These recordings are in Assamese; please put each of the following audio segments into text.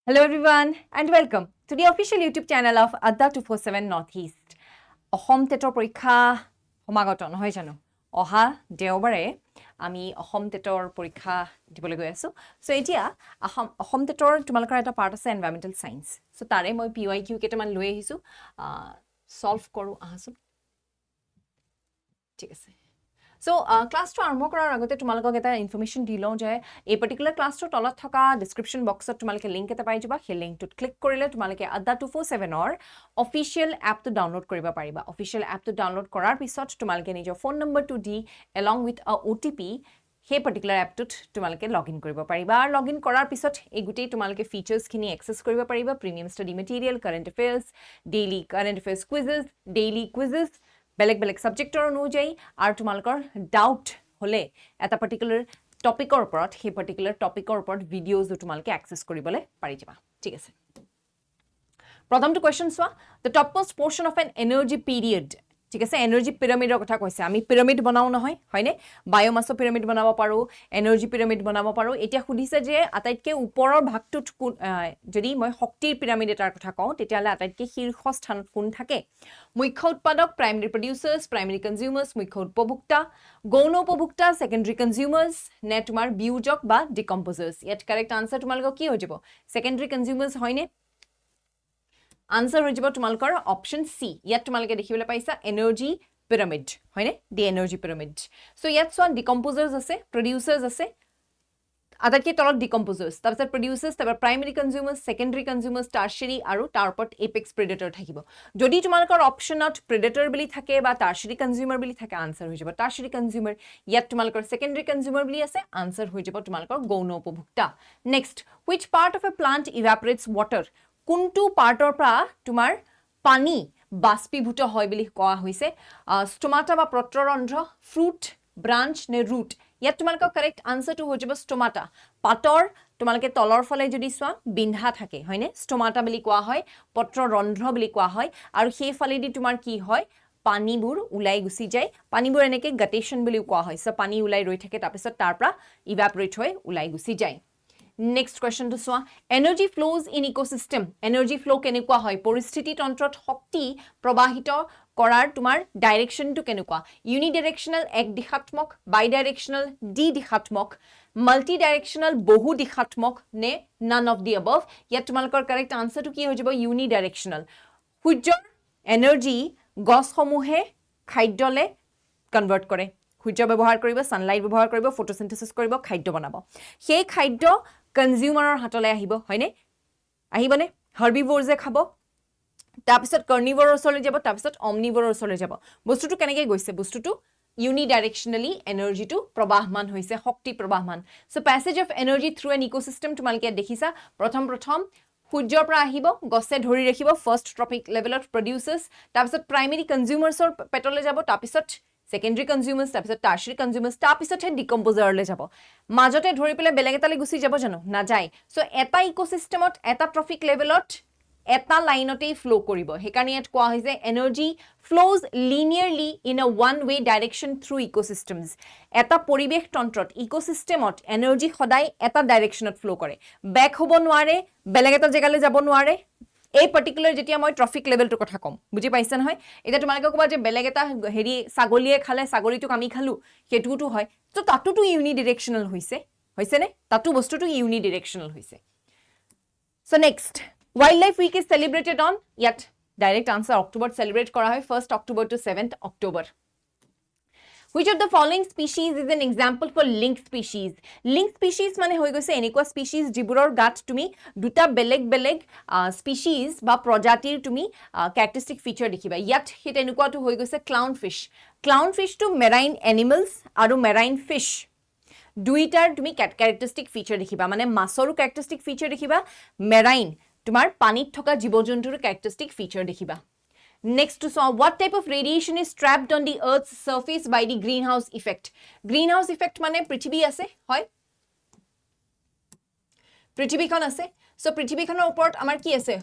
Hello everyone and welcome to the official YouTube channel of Adda247 North East. Assam TET পৰীক্ষা সমাগত নহয় জানো অহা দেওবাৰে আমি Assam TET পৰীক্ষা দিবলৈ গৈ আছো সো এতিয়া Assam TET তোমালোকৰ এটা পাৰ্ট আছে এনভাইৰনমেন্টাল সায়েন্স সো তাৰে মই PYQ কেইটামান লৈ আহিছো সলভ কৰো আহাছো ঠিক আছে So, class to armo korar agote tumalok eta information dilo je a particular class to tolat thoka description box ot tumalke link eta pai jiba he link to click korile tumalke Adda247 or official app to download koriba pariba official app to download korar pisot tumalke nijo phone number to d along with a OTP he particular app to tumalke login koriba pariba ar login korar pisot ei gutei tumalke features khini access koriba pariba premium study material current affairs daily current affairs quizzes daily quizzes বেলেগ সাবজেক্টৰ অনুযায়ী আৰু তোমালকৰ ডাউট হলে এটা পাৰ্টিকুলাৰ টপিকৰ ওপৰত সেই পাৰ্টিকুলাৰ টপিকৰ ওপৰত ভিডিওজ তোমালকে অ্যাক্সেস কৰিবলৈ পাৰি যাবা ঠিক আছে প্ৰথমটো question সোৱা the topmost portion of an energy period ঠিক আছে এনাৰ্জি পিৰামিডৰ কথা কৈছে আমি পিৰামিড বনাও নহয় হয়নে বায়োমাছৰ পিৰামিড বনাব পাৰো এনাৰ্জি পিৰামিড বনাব পাৰো এতিয়া খুদিছে যে আটাইতকৈ ওপৰৰ ভাগটো যদি মই শক্তিৰ পিৰামিড এটাৰ কথা কওঁ তেতিয়ালে আটাইতকৈ শীৰ্ষ স্থানত কোন থাকে মুখ্য উৎপাদক প্ৰাইমাৰী প্ৰডিউচাৰ্ছ প্ৰাইমাৰী কনজিউমাৰ্ছ মুখ্য উপভোক্তা গৌণ উপভোক্তা সেকেন্ডাৰী কনজিউমাৰ্ছ নে তোমাৰ বিয়োজক বা ডিকম্পোজাৰ্ছ ইয়াত কাৰেক্ট আনসাৰ তোমালোকৰ কি হৈ যাব সেকেন্ডাৰী কনজিউমাৰ্ছ হয়নে Answer হৈ যাব তোমালকৰ অপশন সি ইয়াত তোমালকে দেখিবলৈ পাইছা এনাৰ্জি পিৰামিড হয়নে দি এনাৰ্জি পিৰামিড সো ইয়াত সন ডিকম্পোজাৰ্ছ আছে প্ৰডিউচাৰ্ছ আছে আটাইতকৈ তলত ডিকম্পোজাৰ্ছ তাৰপিছত প্ৰডিউচাৰ্ছ তাৰ প্ৰাইমাৰী কনজিউমাৰ্ছ সেকেন্ডাৰী কনজিউমাৰ্ছ টাৰ্শাৰী আৰু তাৰ ওপৰত এপেক্স প্ৰেডেটৰ থাকিব যদি তোমালকৰ অপশনত প্ৰেডেটৰ বুলি থাকে বা টাৰ্শাৰী কনজিউমাৰ বুলি থাকে আনসাৰ হৈ যাব টাৰ্শাৰী কনজিউমাৰ ইয়াত তোমালকৰ সেকেন্ডাৰী কনজিউমাৰ বুলি আছে আনসাৰ হৈ যাব তোমালকৰ গৌণ উপভোক্তা next which part of a plant evaporates water কোনটো পাৰ্টৰ পৰা তোমাৰ পানী বাষ্পীভূত হয় বুলি কোৱা হৈছে ষ্টমাটা বা পত্ৰৰন্ধ্ৰ ফ্ৰুট ব্ৰাঞ্চ নে ৰুট ইয়াত তোমালকৰ কাৰেক্ট আনসাৰটো হৈ যাব ষ্টমাটা পাতৰ তোমালকে তলৰ ফলে যদি সোৱা বিন্ধা থাকে হয়নে ষ্টমাটা বুলি কোৱা হয় পত্ৰৰন্ধ্ৰ বুলি কোৱা হয় আৰু সেই ফালেদি তোমাৰ কি হয় পানীবোৰ উলাই গুছি যায় পানীবোৰ এনেকে গটেশন বুলি কোৱা হয় সো পানী উলাই ৰৈ থাকে তাৰপিছত তাৰ পৰা ইভাপৰেট হৈ উলাই গুছি যায় Next question to soa energy flows in ecosystem energy flow কেনেকুৱা হয় পৰিস্থিতি তন্ত্ৰত শক্তি প্ৰবাহিত কৰাৰ তোমাৰ ডাইৰেকশন টু কেনেকুৱা ইউনিডাইৰেকশনাল এক দিশাত্মক বাইডাইৰেকশনাল ডি দিশাত্মক মাল্টি ডাইৰেকশনাল বহু দিশাত্মক নে none of the above ইয়াত তোমালকৰ কাৰেক্ট আনসাৰটো কি হৈ যাব ইউনিডাইৰেকশনাল সূৰ্যৰ এনাৰ্জি গছসমূহে খাদ্যলে কনভাৰ্ট কৰে সূৰ্য ব্যৱহাৰ কৰিব সানলাইট ব্যৱহাৰ কৰিব ফটোসিনথেসিস কৰিব খাদ্য বনাব সেই খাদ্য কনজিউমাৰৰ হাতলে আহিব হয়নে আহিবনে হাৰ্বিভোৰজে খাব তাৰপিছত কাৰ্নিভোৰৰ ওচৰলৈ যাব তাৰপিছত অমনিভোৰৰ ওচৰলৈ যাব বস্তুটো কেনেকৈ গৈছে বস্তুটো ইউনিডাইৰেকশনালি এনাৰ্জিটো প্ৰবাহমান হৈছে শক্তি প্ৰবাহমান so passage of energy through an ecosystem তোমালকে দেখিছা প্ৰথম সূৰ্যৰ পৰা আহিব গছে ধৰি ৰাখিব ফাৰ্স্ট ট্ৰপিক লেভেলত প্ৰডিউচাৰ্ছ তাৰপিছত প্ৰাইমাৰী কনজিউমাৰ্ছৰ পেটলে যাব তাৰপিছত সেকেন্ডাৰী কনজিউমাৰ্ছ তাৰপিছত টাৰ্শাৰী কনজিউমাৰ্ছ তাৰপিছত হে ডিকম্পোজাৰলৈ যাব মাজতে ধৰি পেলে বেলেগ এটালে গুছি যাব জানো না যায় সো এটা ইকোসিস্টেমত এটা ট্ৰপিক লেভেলত এটা লাইনতেই ফ্লো কৰিব হেকাৰণে ইয়াত কোৱা হৈছে energy flows linearly in a one way direction through ecosystems এটা পৰিবেশ তন্ত্ৰত ইকোসিস্টেমত এনাৰ্জি সদায় এটা ডাইৰেকশনত ফ্লো কৰে ব্যাক হ'ব নোৱাৰে বেলেগ এটা জেগালৈ যাব নোৱাৰে এই পাৰ্টিকুলাৰ যেতিয়া মই ট্ৰফিক লেভেলটোৰ কথা কম বুজি পাইছা নহয় এটা তোমালোকে ক'বা যে বেলেগ এটা হেৰি ছাগলীয়ে খালে ছাগলীটোক আমি খালো হেতুটো হয় তো তাতুটো ইউনিডাইৰেকশনাল হৈছে নে তাতু বস্তুটো ইউনিডাইৰেকশনাল হৈছে so next Wildlife Week is celebrated on yet direct answer October celebrate kora hoy 1st October to 7th October Which of the following species is an example for linked species linked species mane hoy goise enekwa species jiburor gat tumi duta beleg species ba projatir tumi characteristic feature dekhiba yat hit enekwa to hoy goise clownfish to marine animals aru marine fish দুইটাৰ তুমি characteristic feature দেখিবা মানে মাছৰো characteristic feature দেখিবা marine তোমাৰ পানীত থকা জীৱ-জন্তুৰ characteristic feature দেখিবা next to saw what type of radiation is trapped on the earth's surface by the greenhouse effect মানে পৃথিৱী আছে হয় পৃথিৱীখন আছে সো পৃথিৱীখনৰ ওপৰত আমাৰ কি আছে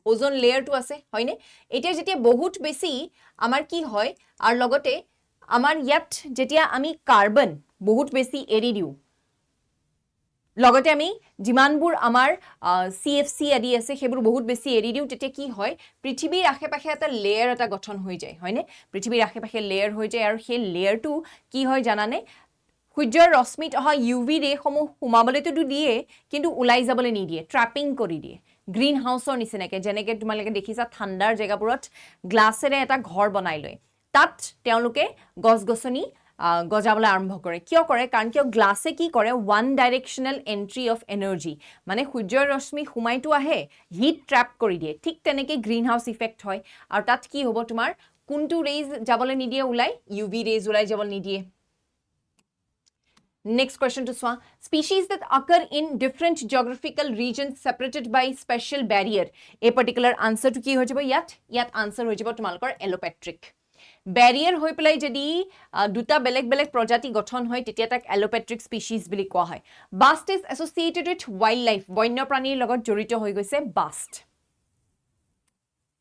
ওজন লেয়াৰটো আছে হয়নে এতিয়া যেতিয়া বহুত বেছি আমাৰ কি হয় আৰু লগতে আমাৰ ইয়াত যেতিয়া আমি কাৰ্বন বহুত বেছি এৰি দিও লগতে আমি যিমানবোৰ আমাৰ CFC আদি আছে সেইবোৰ বহুত বেছি এৰি দিওঁ তেতিয়া কি হয় পৃথিৱীৰ আশেপাশে এটা লেয়াৰ এটা গঠন হৈ যায় হয়নে পৃথিৱীৰ আশেপাশে লেয়াৰ হৈ যায় আৰু সেই লেয়াৰটো কি হয় জানানে সূৰ্যৰ ৰশ্মিত অহা UV ৰে সমূহ সোমাবলৈতো দিয়ে কিন্তু ওলাই যাবলৈ নিদিয়ে ট্ৰাপিং কৰি দিয়ে গ্ৰীণ হাউচৰ নিচিনাকে যেনেকে তোমালোকে দেখিছা ঠাণ্ডাৰ জেগাবোৰত গ্লাছেৰে এটা ঘৰ বনাই লয় তাত তেওঁলোকে গছ-গছনি গজাবলৈ আৰম্ভ কৰে কিয় কৰে কাৰণ কিয় গ্লাছে কি কৰে ওৱান ডাইৰেকচনেল এন্ট্ৰি অফ এনাৰ্জি মানে সূৰ্যৰ ৰশ্মি সোমাইতো আহে হিট ট্ৰ্যাপ কৰি দিয়ে ঠিক তেনেকৈ গ্ৰীণ হাউচ ইফেক্ট হয় আৰু তাত কি হ'ব তোমাৰ কোনটো ৰেজ যাবলৈ নিদিয়ে ওলাই UV ৰেজ ওলাই যাবলৈ নিদিয়ে Next question to Swa. Species that occur in different geographical regions separated by special barrier. A particular answer to ki hojibo yat answer hojibo tumalokor allopatric. Barrier hoi pelai jodi duta belek projati gothon hoy tetia tak allopatric species bili koa hoy. Bast is associated with wildlife. Boinyo pranir logot jorito hoi goise bast.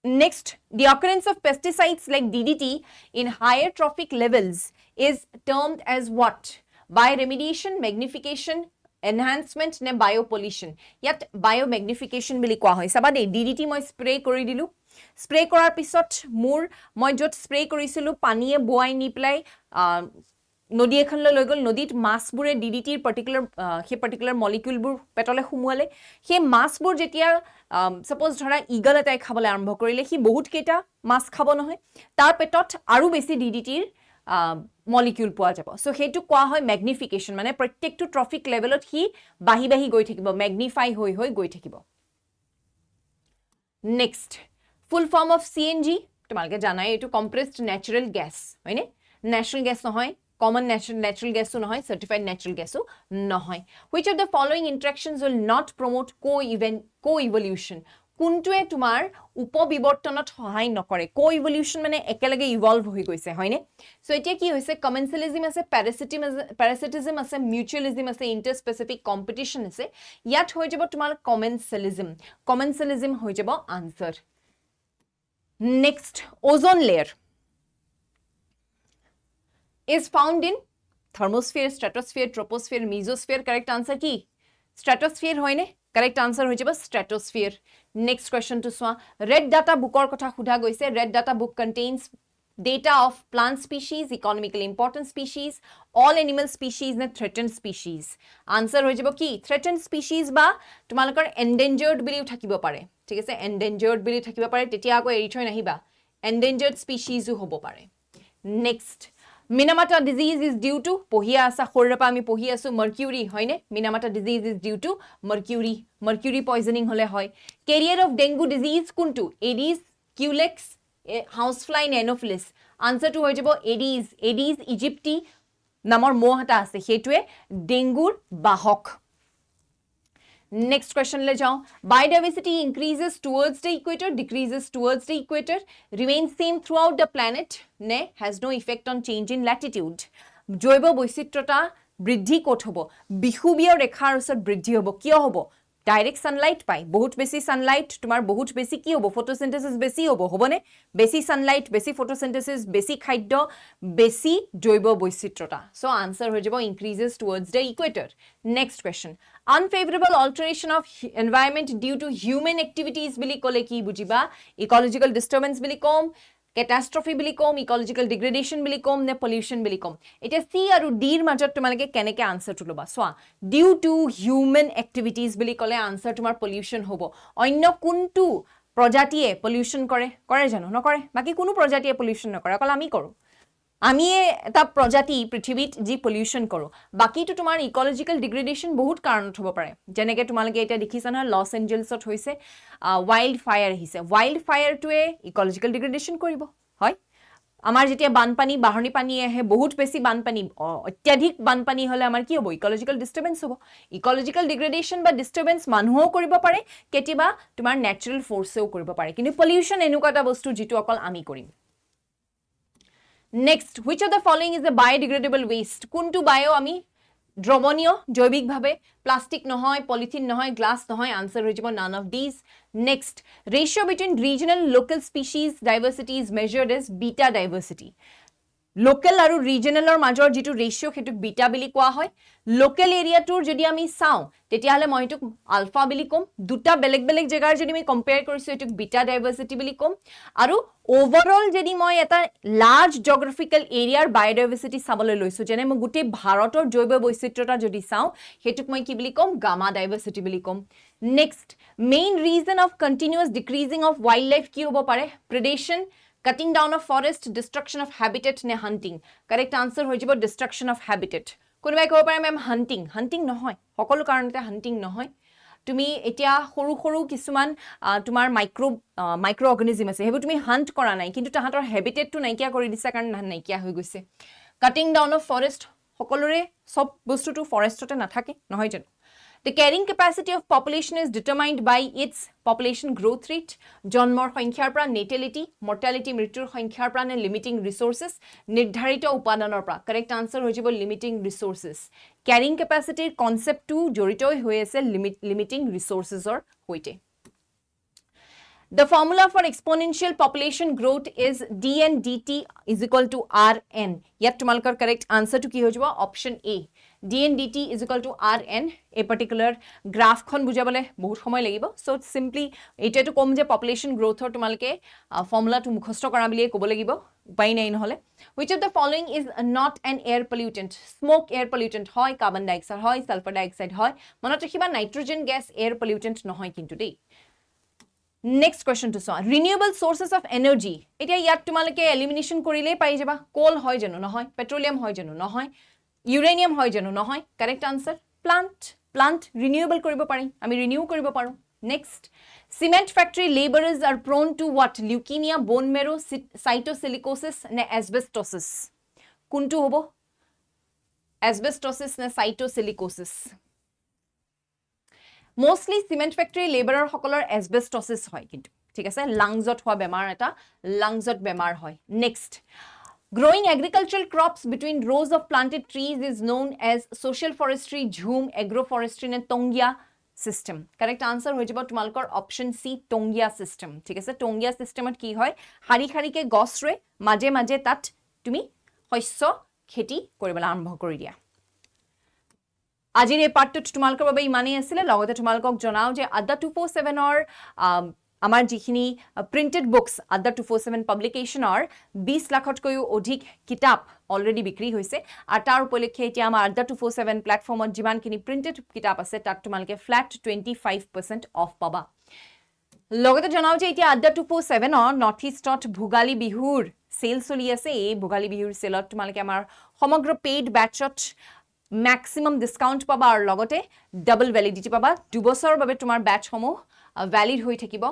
Next, the occurrence of pesticides like DDT in higher trophic levels is termed as what? Bioremediation, magnification, enhancement ne biopollution. Yet biomagnification bili koa hoy. Sabade DDT moi spray kori dilu. Spray korar pisot mur moi jot spray korisilu paniye boai ni pelai নদী এখনলৈ লৈ গ'ল নদীত মাছবোৰে ডিডিটিৰ পাৰ্টিকুলাৰ মলিকিউলবোৰ পেটলে সুমুৱালে সেই মাছবোৰ যেতিয়া সাপোজ ধৰা ইগল এটাই খাবলৈ আৰম্ভ কৰিলে সি বহুত কেইটা মাছ খাব নহয় তাৰ পেটত আৰু বেছি ডিডিটিৰ মলিকিউল পোৱা যাব সো হেতু কোৱা হয় ম্যাগনিফিকেশন মানে প্ৰত্যেকটো ট্ৰফিক লেভেলত হি বাহি বাহি গৈ থাকিব ম্যাগনিফাই হৈ গৈ থাকিব next full form of CNG তোমালোকে জানাই এটো কম্প্ৰেসড ন্যাচাৰাল গ্যাস হয়নে ন্যাচাৰাল গ্যাস নহয় common natural gas nohoy certified natural gas nohoy which of the following interactions will not promote co-evolution কোনটোৱে তোমাৰ উপবিবৰ্তনত সহায় নকৰে co-evolution মানে একেলগে ইভলভ হৈ গৈছে হয়নে সো এতিয়া কি হৈছে commensalism আছে parasitism আছে mutualism আছে interspecific competition আছে ইয়াত হৈ যাব তোমাৰ commensalism হৈ যাব answer next ozone layer is found in thermosphere, stratosphere, troposphere, mesosphere. Correct answer ki? Stratosphere hoine? Correct answer hoje ba stratosphere. Next question to Swa. Red Data book or kotha khudha goise. Red Data book contains data of plant species, economically important species, all animal species and threatened species. Answer hoje ba ki? Threatened species ba tumalokor endangered bili thakibo pare. Thik ase endangered bili thakibo pare tetia ako eri thoi nahiba. Endangered species hobo pare. Next Minamata disease is due to pohia asa khorrapa ami pohi asu mercury hoine Minamata disease is due to mercury poisoning hole hoy carrier of dengue disease kuntu Aedes culex housefly anopheles answer to hojibo Aedes aegypti namor mohata ase hetue dengue bahok Next question le jao biodiversity increases towards the equator decreases towards the equator remains same throughout the planet ne has no effect on change in latitude জৈৱ বৈচিত্ৰতা বৃদ্ধি কত হ'ব বিহুবীয় ৰেখাৰ ওচৰত বৃদ্ধি হ'ব কিয় হ'ব ডাইৰেক্ট সানলাইট পাই বহুত বেছি সানলাইট তোমাৰ বহুত বেছি কি হ'ব ফটোসিনথেসিস বেছি হ'বনে বেছি সানলাইট বেছি ফটোসিনথেসিস বেছি খাদ্য বেছি জৈৱ বৈচিত্ৰতা সো আনসাৰ হৈ যাব increases towards the equator next question unfavorable alteration of environment due to human activities bili kole ki bujiba ecological disturbance bili kom catastrophe bili kom ecological degradation bili kom ne pollution bili kom eta C aru D er majot tumaleke keneke answer tu loba so due to human activities bili kole answer tumar pollution hobo onno kuntu projatiye pollution kore jano nokore baki kunu projatiye pollution nokore akol ami koru আমি এটা প্ৰজাতি পৃথিৱীত জি পলিউশন কৰো বাকি তো তোমাৰ ইকোলজিক্যাল ডিগ্ৰেডেশন বহুত কাৰণত হ'ব পাৰে যেনেকে তোমালকে এটা দেখিছা না লস এঞ্জেলছত হৈছে ওয়াইল্ড ফায়াৰ আহিছে ওয়াইল্ড ফায়াৰটোৱে ইকোলজিক্যাল ডিগ্ৰেডেশন কৰিব হয় আমাৰ যেতিয়া বানপানী বাহনী পানী আহে বহুত বেছি বানপানী অত্যাধিক বানপানী হলে আমাৰ কি হ'ব ইকোলজিক্যাল ডিস্টাৰবেন্স হ'ব ইকোলজিক্যাল ডিগ্ৰেডেশন বা ডিস্টাৰবেন্স মানুহও কৰিব পাৰে কেতিয়াবা তোমাৰ ন্যাচাৰাল ফোৰ্সেও কৰিব পাৰে কিন্তু পলিউশন এনেকুৱা এটা বস্তু যেটো অকল আমি কৰিম Next, which of the following is a biodegradable waste? Kuntu bio ami দ্ৰৱণীয় জৈৱিক ভাবে প্লাষ্টিক নহয় পলিথিন নহয় গ্লাস নহয় আনসার হৈ যাব none of these next ratio between regional local species diversity is measured as beta diversity local আৰু ৰিজনেলৰ মাজৰ যিটো ৰেচিঅ' সেইটোক বিটা বুলি কোৱা হয় লোকেল এৰিয়াটোৰ যদি আমি চাওঁ তেতিয়াহ'লে মই এইটোক আলফা বুলি ক'ম দুটা বেলেগ বেলেগ জেগাৰ যদি আমি কম্পেয়াৰ কৰিছোঁ এইটোক বিটা ডাইভাৰ্চিটি বুলি ক'ম আৰু ওভাৰঅল যদি মই এটা লাৰ্জ জিঅ'গ্ৰাফিকেল এৰিয়াৰ বায়'ডাইভাৰ্চিটি চাবলৈ লৈছোঁ যেনে মই গোটেই ভাৰতৰ জৈৱ বৈচিত্ৰ্যতা যদি চাওঁ সেইটোক মই কি বুলি ক'ম গামা ডাইভাৰ্চিটি বুলি ক'ম next main reason of continuous decreasing of wildlife কি হ'ব পাৰে প্ৰেডেশ্যন Cutting down of forest, destruction of habitat ne hunting. Correct answer hoy jibo destruction of habitat. Konobai kobo pare ma'am hunting. Hunting nohoy. Hokolo karonete hunting nohoy. Tumi etia horu horu kisuman tumar microorganism ase. Hebu tumi hunt kora nai kintu tahator habitat tu naikia kori disa karon naikia hoy goise. Cutting down of forest hokolore sob bostu tu forest ote nathake nohoy jano. The carrying capacity of population is determined by its population growth rate, জন্মৰ সংখ্যাৰ পৰা natality, mortality মৃত্যুৰ সংখ্যাৰ পৰা নে limiting resources, নিৰ্ধাৰিত উপাদানৰ পৰা. Correct answer হৈ যাব limiting resources. Carrying capacity concept টো জড়িত হৈ আছে limiting resources ৰ সৈতে. The formula for exponential population growth is dn dt is equal to rn. Yet tumalkar correct answer to ki ho jabo option A. dn dt is equal to rn. A particular graph khon bujabole bahut somoy lagibo. So simply eta to kom je population growth or tumalke formula to mukhosto kora bili kobo lagibo. Upai nai নহলে. Which of the following is not an air pollutant? Smoke air pollutant hoy, carbon dioxide hoy, sulfur dioxide hoy. Monot rakhiba nitrogen gas air pollutant nohoy kintu dei. Next question to solve. Renewable sources of energy. Etia yat tumaleke elimination korile pai jaba. Coal hoy jano nohoy, petroleum hoy jano nohoy, uranium hoy jano nohoy. Correct answer. Plant renewable koribo pari. Ami renew koribo paru. Next. Cement factory laborers are prone to what? Leukemia, bone marrow, cytosilicosis ne asbestosis. Kuntu hobo? Asbestosis ne cytosilicosis. Mostly cement factory laborer hokolor asbestosis hoy kintu thik ase lungsot hoa bemar eta lungsot bemar hoy next growing agricultural crops between rows of planted trees is known as social forestry jhum agroforestry ne tongia system correct answer hoy jabo tumalkor option C tongia system thik ase tongia system at ki hoy hari hari ke gos re maje tat tumi hoyso kheti koribala arambho kori dia আজিৰ এই পাৰ্টটো তোমালোকৰ বাবে ইমানেই আছিল লগতে তোমালোকক জনাও যে Adda247 ৰ আমাৰ যিখিনি প্ৰিন্টেড বুকস Adda247 পাবলিকেশনৰ 20 লাখতকৈও অধিক কিতাপ অলৰেডি বিক্ৰী হৈছে আৰু তাৰ উপলক্ষে এতিয়া আমাৰ Adda247 প্ল্যাটফৰ্মত যিমানখিনি প্ৰিন্টেড কিতাপ আছে তাত তোমালোকে ফ্ল্যাট 25% অফ পাবা লগতে জনাও যে এতিয়া Adda247 ৰ নৰ্থ ইষ্টত ভোগালী বিহুৰ সেল চলি আছে এই ভোগালী বিহুৰ সেলত তোমালোকে আমাৰ সমগ্ৰ paid ব্যাচত maximum discount paba ar logote double validity paba 2 বছৰ বাবে তোমাৰ ব্যাচ সমূহ valid হৈ থাকিব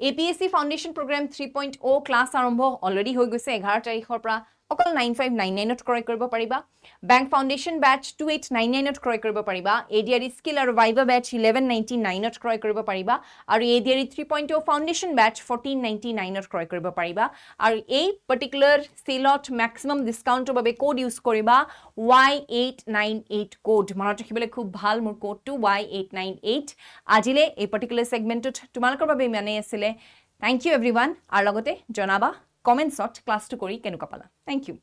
APSC foundation program 3.0 ক্লাস আৰম্ভ অলৰেডি হৈ গৈছে 11 তাৰিখৰ পৰা অকল 9599 ত ক্ৰয় কৰিব পাৰিবা bank foundation batch 2899 ত ক্ৰয় কৰিব পাৰিবা ADRE skill আৰু viva batch 1199 ত ক্ৰয় কৰিব পাৰিবা আৰু ADRE 3.0 foundation batch 1499 ত ক্ৰয় কৰিব পাৰিবা আৰু এই particular sale-ত maximum discount-ৰ বাবে কোড ইউজ কৰিবা Y898 কোড মনত ৰাখিবলৈ খুব ভাল মোৰ কোডটো Y898 আজিলে এই particular segment-ত তোমালোকৰ বাবে মানে আছিল Thank you everyone আৰু লগতে জনাবা কমেন্টছত ক্লাছটো কৰি কেনেকুৱা পালা Thank you